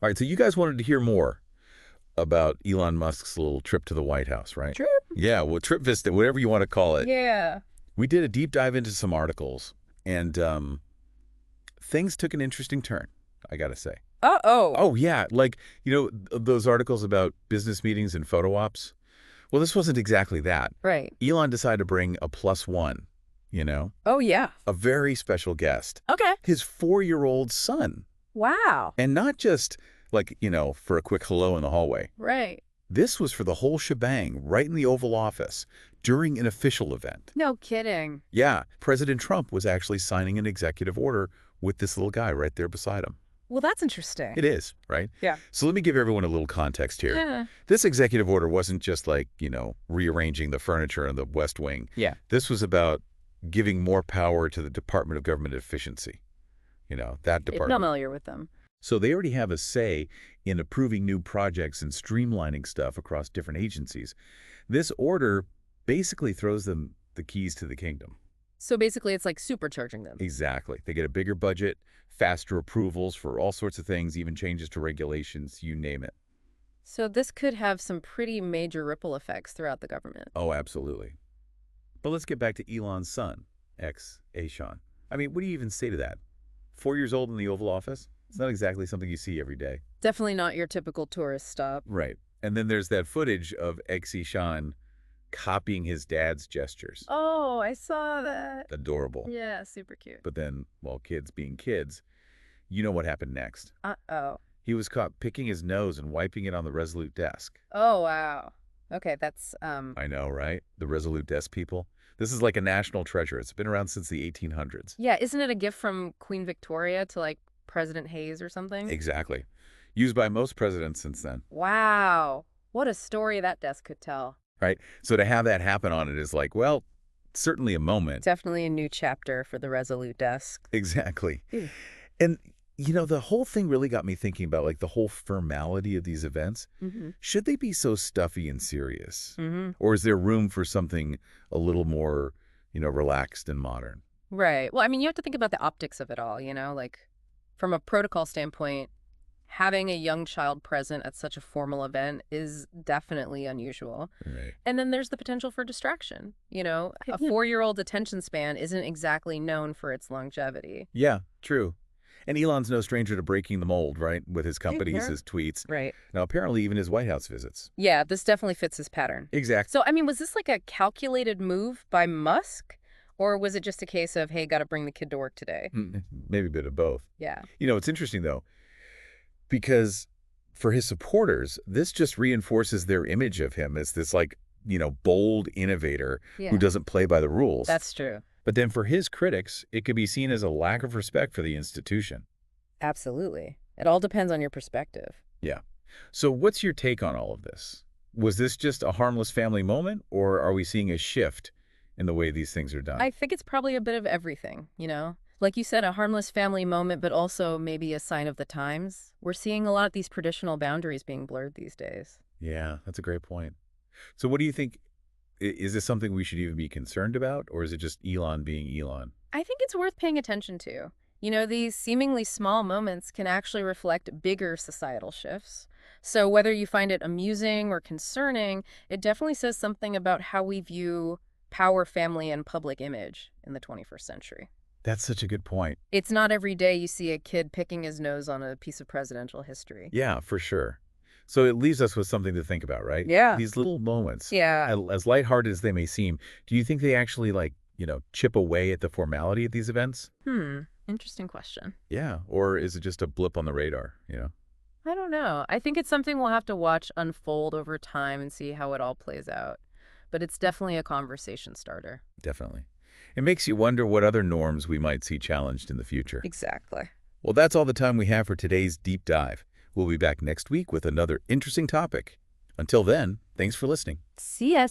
All right, so you guys wanted to hear more about Elon Musk's little trip to the White House, right? Trip? Yeah, well, trip visit, whatever you want to call it. Yeah. We did a deep dive into some articles, and things took an interesting turn, I got to say. Uh-oh. Oh, yeah, like, those articles about business meetings and photo ops? Well, this wasn't exactly that. Right. Elon decided to bring a plus one, you know, Oh, yeah. a very special guest, Okay. his 4-year-old son. Wow. And not just, like, for a quick hello in the hallway. Right. This was for the whole shebang, right in the Oval Office, during an official event. No kidding. Yeah, President Trump was actually signing an executive order with this little guy right there beside him. Well, that's interesting. It is, right? Yeah. So let me give everyone a little context here. Yeah. This executive order wasn't just like, rearranging the furniture in the West Wing. Yeah. This was about giving more power to the Department of Government Efficiency. That department. I'm familiar with them. So they already have a say in approving new projects and streamlining stuff across different agencies. This order basically throws them the keys to the kingdom. So basically, it's like supercharging them. Exactly. They get a bigger budget, faster approvals for all sorts of things, even changes to regulations, you name it. So this could have some pretty major ripple effects throughout the government. Oh, absolutely. But let's get back to Elon's son, Æ A-Xii. I mean, what do you even say to that? 4 years old in the Oval Office? It's not exactly something you see every day. Definitely not your typical tourist stop. Right. And then there's that footage of Æ A-Xii copying his dad's gestures. Oh, I saw that. Adorable. Yeah, super cute. But then, well, kids being kids, you know what happened next. Uh-oh. He was caught picking his nose and wiping it on the Resolute Desk. Oh, wow. Okay, that's, I know, right? The Resolute Desk people. This is like a national treasure. It's been around since the 1800s. Yeah, isn't it a gift from Queen Victoria to, like, President Hayes or something? Exactly. Used by most presidents since then. Wow. What a story that desk could tell. Right? So to have that happen on it is like, well, certainly a moment. Definitely a new chapter for the Resolute Desk. Exactly. Ew. And, the whole thing really got me thinking about, like, the whole formality of these events. Mm-hmm. Should they be so stuffy and serious? Mm-hmm. Or is there room for something a little more, relaxed and modern? Right. Well, I mean, you have to think about the optics of it all, like from a protocol standpoint, having a young child present at such a formal event is definitely unusual. Right. And then there's the potential for distraction. A 4-year-old attention span isn't exactly known for its longevity. Yeah, true. And Elon's no stranger to breaking the mold, right? With his companies, his tweets. Right. Now, apparently even his White House visits. Yeah, this definitely fits his pattern. Exactly. So, I mean, was this like a calculated move by Musk? Or was it just a case of, hey, got to bring the kid to work today? Maybe a bit of both. Yeah. It's interesting, though, because for his supporters, this just reinforces their image of him as this, like, bold innovator who doesn't play by the rules. That's true. But then for his critics, it could be seen as a lack of respect for the institution. Absolutely. It all depends on your perspective. Yeah. So what's your take on all of this? Was this just a harmless family moment, or are we seeing a shift in the way these things are done? I think it's probably a bit of everything, Like you said, a harmless family moment, but also maybe a sign of the times. We're seeing a lot of these traditional boundaries being blurred these days. Yeah, that's a great point. So what do you think? Is this something we should even be concerned about, or is it just Elon being Elon? I think it's worth paying attention to. These seemingly small moments can actually reflect bigger societal shifts. So whether you find it amusing or concerning, it definitely says something about how we view power, family, and public image in the 21st century. That's such a good point. It's not every day you see a kid picking his nose on a piece of presidential history. Yeah, for sure. So it leaves us with something to think about, right? Yeah. These little moments. Yeah. As lighthearted as they may seem, do you think they actually, like, chip away at the formality of these events? Interesting question. Yeah. Or is it just a blip on the radar, I don't know. I think it's something we'll have to watch unfold over time and see how it all plays out. But it's definitely a conversation starter. Definitely. It makes you wonder what other norms we might see challenged in the future. Exactly. Well, that's all the time we have for today's deep dive. We'll be back next week with another interesting topic. Until then, thanks for listening. See ya.